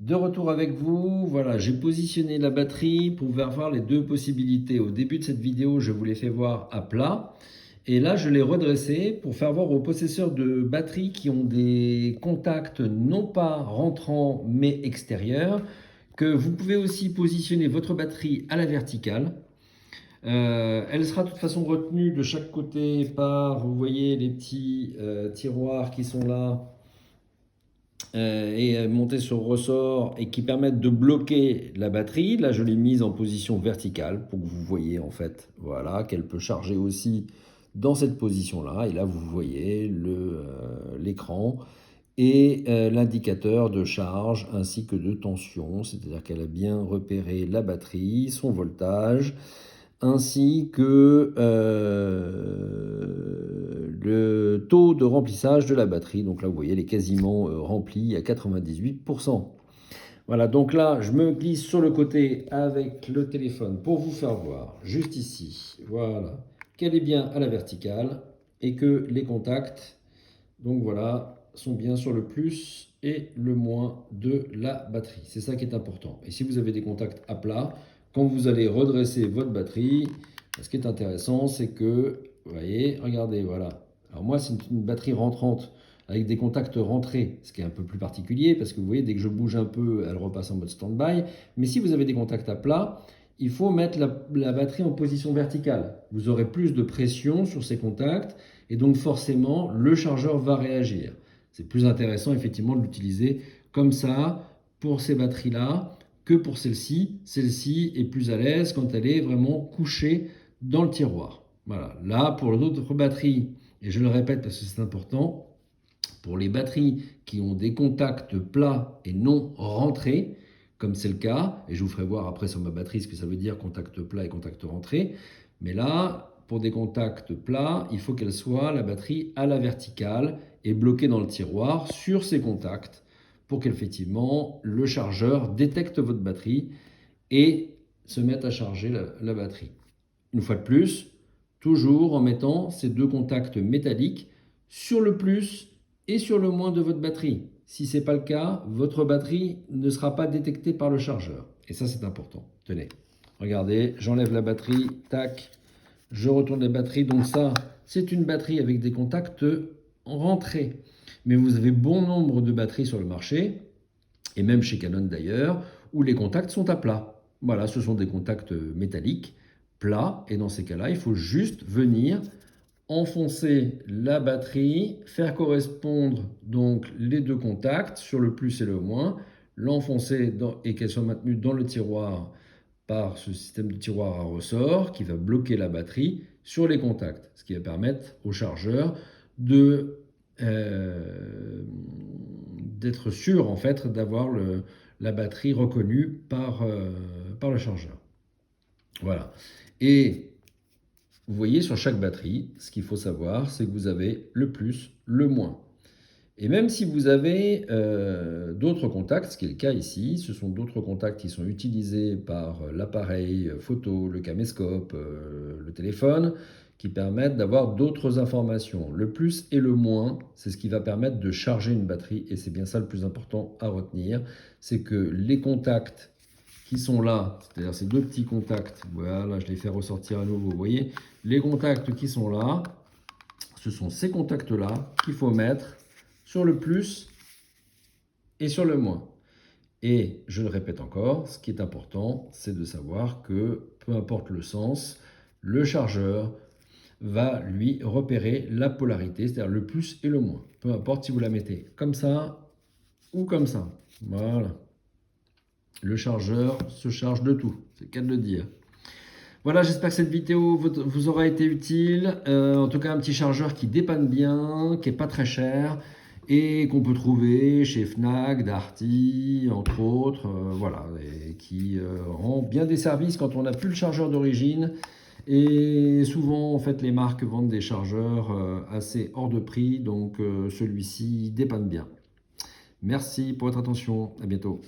De retour avec vous, voilà, j'ai positionné la batterie pour pouvoir voir les deux possibilités. Au début de cette vidéo, je vous l'ai fait voir à plat. Et là, je l'ai redressé pour faire voir aux possesseurs de batteries qui ont des contacts non pas rentrants mais extérieurs que vous pouvez aussi positionner votre batterie à la verticale. Elle sera de toute façon retenue de chaque côté par, vous voyez, les petits tiroirs qui sont là et monter sur ressort et qui permettent de bloquer la batterie. Là, je l'ai mise en position verticale pour que vous voyez en fait, voilà, qu'elle peut charger aussi dans cette position-là. Et là, vous voyez l'écran et l'indicateur de charge ainsi que de tension, c'est-à-dire qu'elle a bien repéré la batterie, son voltage, ainsi que le taux de remplissage de la batterie. Donc là, vous voyez, elle est quasiment remplie à 98%. Voilà, donc là, je me glisse sur le côté avec le téléphone pour vous faire voir, juste ici, voilà, qu'elle est bien à la verticale et que les contacts, donc voilà, sont bien sur le plus et le moins de la batterie. C'est ça qui est important. Et si vous avez des contacts à plat, quand vous allez redresser votre batterie, ce qui est intéressant, c'est que, vous voyez, regardez, voilà. Alors moi, c'est une batterie rentrante avec des contacts rentrés, ce qui est un peu plus particulier parce que vous voyez, dès que je bouge un peu, elle repasse en mode stand-by. Mais si vous avez des contacts à plat, il faut mettre la batterie en position verticale. Vous aurez plus de pression sur ces contacts et donc forcément, le chargeur va réagir. C'est plus intéressant effectivement de l'utiliser comme ça pour ces batteries-là que pour celle-ci. Celle-ci est plus à l'aise quand elle est vraiment couchée dans le tiroir. Voilà. Là, pour d'autres batteries, et je le répète parce que c'est important, pour les batteries qui ont des contacts plats et non rentrés, comme c'est le cas, et je vous ferai voir après sur ma batterie ce que ça veut dire contact plat et contact rentré, mais là, pour des contacts plats, il faut qu'elle soit, la batterie, à la verticale et bloquée dans le tiroir sur ces contacts pour qu'effectivement le chargeur détecte votre batterie et se mette à charger la batterie. Une fois de plus, toujours en mettant ces deux contacts métalliques sur le plus et sur le moins de votre batterie. Si ce n'est pas le cas, votre batterie ne sera pas détectée par le chargeur. Et ça, c'est important. Tenez, regardez, j'enlève la batterie, tac, je retourne la batterie. Donc ça, c'est une batterie avec des contacts rentrés. Mais vous avez bon nombre de batteries sur le marché, et même chez Canon d'ailleurs, où les contacts sont à plat. Voilà, ce sont des contacts métalliques, plats, et dans ces cas-là, il faut juste venir enfoncer la batterie, faire correspondre donc les deux contacts sur le plus et le moins, l'enfoncer et qu'elle soit maintenue dans le tiroir par ce système de tiroir à ressort qui va bloquer la batterie sur les contacts, ce qui va permettre au chargeur de d'être sûr en fait d'avoir la batterie reconnue par le chargeur. Voilà. Et vous voyez sur chaque batterie, ce qu'il faut savoir, c'est que vous avez le plus, le moins. Et même si vous avez d'autres contacts, ce qui est le cas ici, ce sont d'autres contacts qui sont utilisés par l'appareil photo, le caméscope, le téléphone, qui permettent d'avoir d'autres informations. Le plus et le moins, c'est ce qui va permettre de charger une batterie, et c'est bien ça le plus important à retenir, c'est que les contacts qui sont là, c'est-à-dire ces deux petits contacts, voilà, je les fais ressortir à nouveau, vous voyez, les contacts qui sont là, ce sont ces contacts-là qu'il faut mettre sur le plus et sur le moins. Et je le répète encore, ce qui est important, c'est de savoir que peu importe le sens, le chargeur va lui repérer la polarité, c'est-à-dire le plus et le moins. Peu importe si vous la mettez comme ça ou comme ça. Voilà. Le chargeur se charge de tout, c'est le cas de le dire. Voilà, j'espère que cette vidéo vous aura été utile. En tout cas, un petit chargeur qui dépanne bien, qui n'est pas très cher et qu'on peut trouver chez Fnac, Darty, entre autres. Voilà, et qui rend bien des services quand on n'a plus le chargeur d'origine. Et souvent, en fait, les marques vendent des chargeurs assez hors de prix, donc celui-ci dépanne bien. Merci pour votre attention, à bientôt.